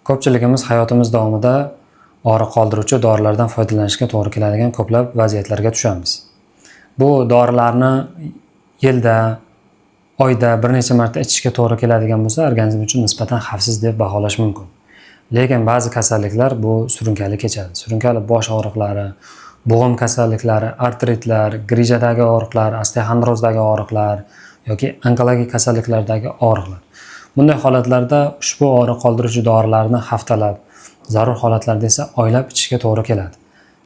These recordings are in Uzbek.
Ko'pchiligimiz hayotimiz davomida og'riq qoldiruvchi dorilardan foydalanishga to'g'ri keladigan ko'plab vaziyatlarga tushamiz. Bu dorilarni yilda, oyda bir necha marta ichishga to'g'ri keladigan bo'lsa, organizm uchun nisbatan xavfsiz deb baholash mumkin. Lekin ba'zi kasalliklar bu surunkali kechadi. Surunkali bosh og'riqlari, bo'g'im kasalliklari, artritlar, grijadagi og'riqlar, osteoxondrozdagi og'riqlar yoki onkologik kasalliklardagi og'riqlar. Bunday holatlarda ushbu og'riq qoldiruvchi dorilarni haftalab, zarur holatlarda esa oylab ichishga to'g'ri keladi.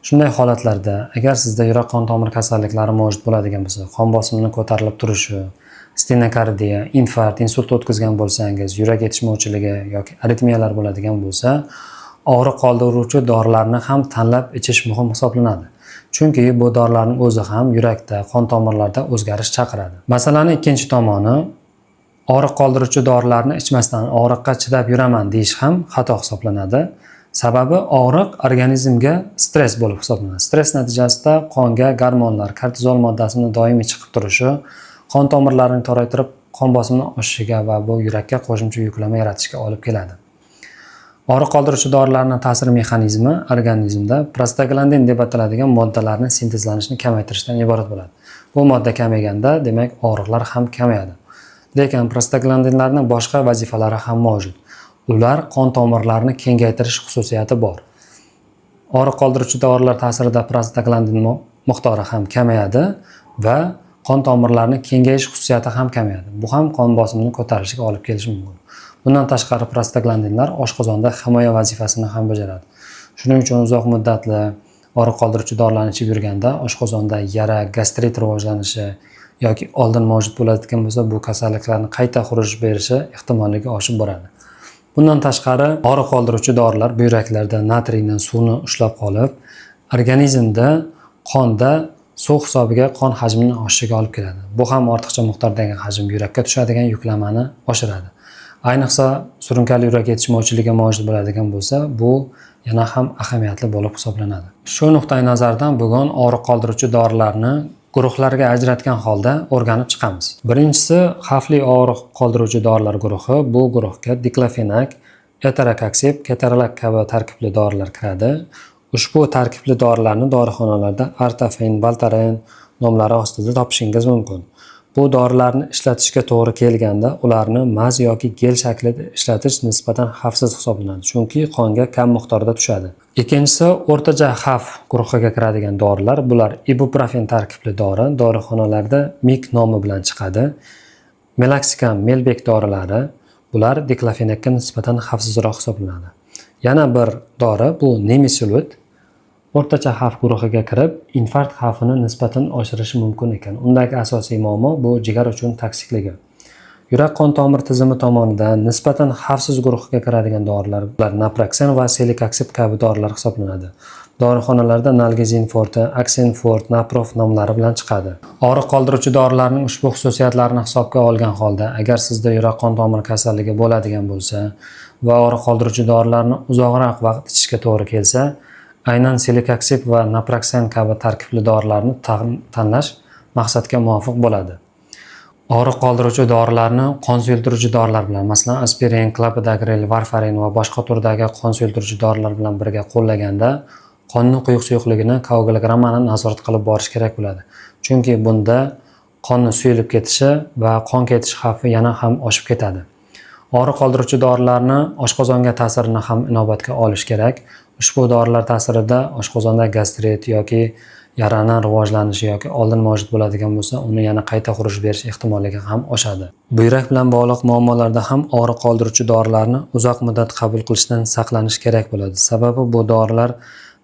Shunday holatlarda agar sizda yurak qon tomir kasalliklari mavjud bo'ladigan bo'lsa, qon bosimining ko'tarilib turishi, stenokardiya, infarkt, insult o'tkazgan bo'lsangiz, yurak yetishmovchiligi yoki aritmiyalar bo'ladigan bo'lsa, og'riq qoldiruvchi dorilarni ham tanlab ichish muhim hisoblanadi. Chunki bu dorilarning o'zi ham yurakda, qon tomirlarda o'zgarish chaqiradi. Masalaning ikkinchi tomoni, og'riq qoldiruvchi dorilarni ichmasdan og'riqqa chidab yuraman deyish ham xato hisoblanadi. Sababi og'riq organizmga stress bo'lib hisoblanadi. Stress natijasida qonga gormonlar, kortizol moddasini doimiy chiqib turishi, qon tomirlarini toraytirib, qon bosimining oshishiga va bu yurakka qo'shimcha yuklama yaratishga olib keladi. Og'riq qoldiruvchi dorilarning ta'sir mexanizmi organizmda prostaglandin deb ataladigan moddalarning sintezlanishini kamaytirishdan iborat bo'ladi. Bu modda kamayganda, demak, og'riqlar ham kamayadi. Lekin prostaglandinlarning boshqa vazifalari ham mavjud. Ular qon tomirlarini kengaytirish xususiyati bor. Og'riq qoldiruvchi dorilar ta'sirida prostaglandin miqdori ham kamayadi va qon tomirlarining kengayish xususiyati ham kamayadi. Bu ham qon bosimini ko'tarishiga olib kelishi mumkin. Bundan tashqari prostaglandinlar oshqozonda himoya vazifasini ham bajaradi. Shuning uchun uzoq muddatli og'riq qoldiruvchi dorilarni ichib yurganda oshqozonda yara, gastrit rivojlanishi yoki oldin mavjud bo'ladigan bo'lsa, bu kasalliklarni qayta xuruj berishi ehtimolligi oshib boradi. Bundan tashqari og'riq qoldiruvchi dorilar buyraklarda natriyni, suvni ushlab qolib, organizmda qonda suv hisobiga qon hajmining oshishiga olib keladi. Bu ham ortiqcha miqdordagi hajm yurakka tushadigan yuklamani oshiradi. Ayniqsa surunkali yurak yetishmovchiligi mavjud bo'ladigan bo'lsa, bu yana ham ahamiyatli bo'lib hisoblanadi. Shu nuqtai nazardan bugun og'riq qoldiruvchi dorilarni guruhlarga ajratgan holda o'rganib chiqamiz. Birinchisi xavfli og'riq qoldiruvchi dorilar guruhi. Bu guruhga diklofenak, etarakoksib, ketorolac kabi tarkibli dorilar kiradi. Ushbu tarkibli dorilarni dorixonalarda Artafen, Valtaren nomlari ostida topishingiz mumkin. Bu dorilarni ishlatishga to'g'ri kelganda ularni maz yoki gel shaklida ishlatish nisbatan xavfsiz hisoblanadi, chunki qonga kam miqdorda tushadi. Ikkinchisi o'rtacha xavf guruhiga kiradigan dorilar. Bular ibuprofen tarkibli dori, dorixonalarda MIG nomi bilan chiqadi. Meloxicam, Melbek dorilari, bular diklofenakka nisbatan xavfsizroq hisoblanadi. Yana bir dori bu Nemisilut o'rtacha xavf guruhiga kirib, infarkt xavfini nisbatan oshirishi mumkin ekan. Undagi asosiy muammo bu jigar uchun toksikligi. Yurak qon tomir tizimi tomonidan nisbatan xavfsiz guruhga kiradigan dorilar naproxen va celecoxib kabi dorilar hisoblanadi. Dorixonalarda Nalgezin forte, Oxenfort, Naprof nomlari bilan chiqadi. Og'riq qoldiruvchi dorilarning ushbu xususiyatlarini hisobga olgan holda, agar sizda yurak qon tomir kasalligi bo'ladigan bo'lsa va og'riq qoldiruvchi dorilarni uzoqroq vaqt ichishga to'g'ri kelsa, aynan celecoxib va naproxen kabi tarkibli dorilarni tanlash maqsadga muvofiq bo'ladi. Og'riq qoldiruvchi dorilarni qon suyultiruvchi dorilar bilan, masalan, aspirin, clopidogrel, varfarin va boshqa turdagi qon suyultiruvchi dorilar bilan birga qo'llaganda qonning quyuq suyuqligini, koagulogrammani nazorat qilib borish kerak bo'ladi. Chunki bunda qonning suyulib ketishi va qon ketish xavfi yana ham oshib ketadi. Og'riq qoldiruvchi dorilarni oshqozonga ta'sirini ham inobatga olish kerak. Ushbu dorilar ta'sirida oshqozonda gastrit yoki yarani rivojlanishi yoki oldin mavjud bo'ladigan bo'lsa, uni yana qayta xuruj berish ehtimolligi ham oshadi. Buyrak bilan bog'liq muammolarda ham og'riq qoldiruvchi dorilarni uzoq muddat qabul qilishdan saqlanish kerak bo'ladi. Sababi bu dorilar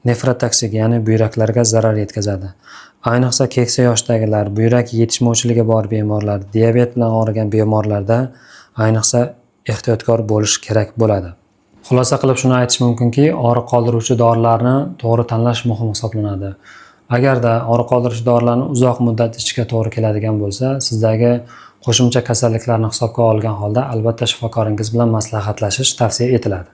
nefrotoksik, ya'ni buyraklarga zarar yetkazadi. Ayniqsa keksa yoshdagilar, buyrak yetishmovchiligi bor bemorlar, diabet bilan og'rigan bemorlarda ayniqsa ehtiyotkor bo'lish kerak bo'ladi. Xulosa qilib shuni aytish mumkinki, og'riq qoldiruvchi dorilarni to'g'ri tanlash muhim hisoblanadi. Agarda og'riq qoldiruvchi dorilarni uzoq muddat ichishga to'g'ri keladigan bo'lsa, sizdagi qo'shimcha kasalliklarni hisobga olgan holda albatta shifokoringiz bilan maslahatlashish tavsiya etiladi.